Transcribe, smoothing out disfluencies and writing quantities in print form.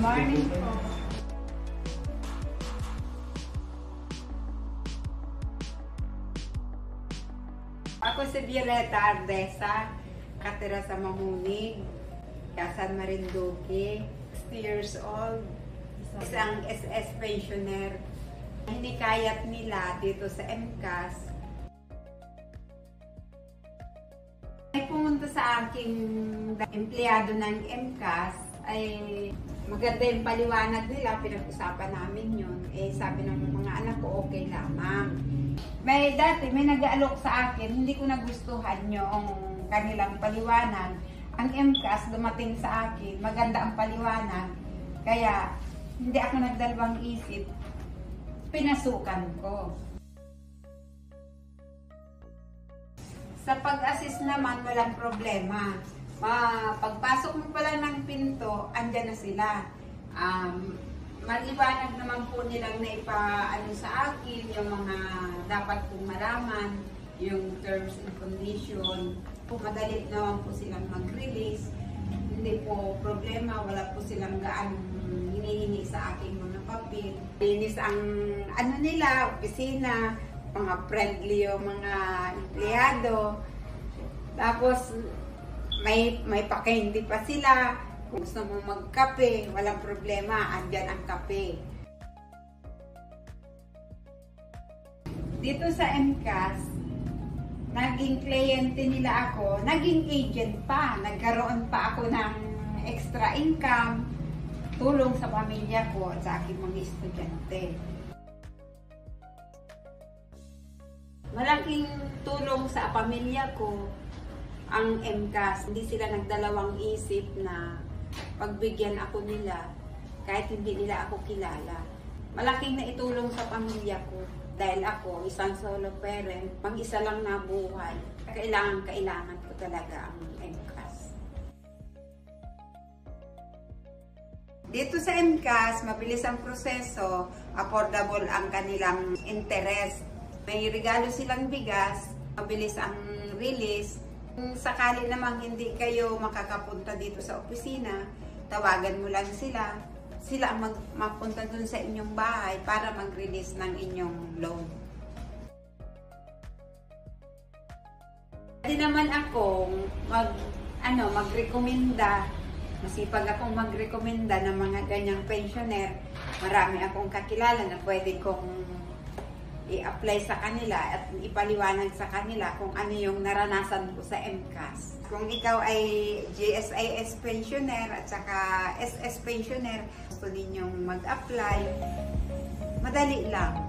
morning po. Ako si Violeta Ardesa, katira sa Mamunig, San Marinduque, 60 years old, isang SS pensioner. Hinikayat nila dito sa MCAS. May pumunta sa aking empleyado ng MCAS, ay maganda yung paliwanag nila, pinag-usapan namin yun. Sabi ng mga anak ko, okay lamang. May nag-aalok sa akin, hindi ko nagustuhan yung kanilang paliwanag. Ang MCAS dumating sa akin, maganda ang paliwanag. Kaya hindi ako nagdalawang isip, pinasukan ko. Sa pag-assist naman, walang problema. Pagpasok mo pala ng pinto, andyan na sila. Maliwanag naman po nilang naipaano sa akin yung mga dapat kong malaman, yung terms and condition. Madali naman po silang mag-release. Hindi po problema, wala po silang gaanong hinihingi sa aking mga papel. Linis ang ano nila, opisina, mga friendly yung mga empleyado. Tapos may pa-candy pa sila. Kung gusto mo magkape, walang problema, andyan ang kape. Dito sa MCAS, naging kliyente nila ako, naging agent pa. Nagkaroon pa ako ng extra income, tulong sa pamilya ko at sa aking mga estudyante. Malaking tulong sa pamilya ko ang MCAS. Hindi sila nagdalawang isip na pagbigyan ako nila kahit hindi nila ako kilala. Malaking naitulong sa pamilya ko dahil ako, isang solo parent, mag-isa lang na buhay. Kailangan ko talaga ang MCAS. Dito sa MCAS, mabilis ang proseso, affordable ang kanilang interest. May regalo silang bigas, mabilis ang release. Kung sakali namang hindi kayo makakapunta dito sa opisina, tawagan mo lang sila. Sila ang mapunta dun sa inyong bahay para mag-release ng inyong loan. Pwede naman akong mag-rekomenda. Masipag akong mag-rekomenda ng mga ganyang pensioner. Marami akong kakilala na pwede kong i-apply sa kanila at ipaliwanag sa kanila kung ano yung naranasan ko sa MCAS. Kung ikaw ay GSIS pensioner at saka SS pensioner, gusto ninyong mag-apply, madali lang.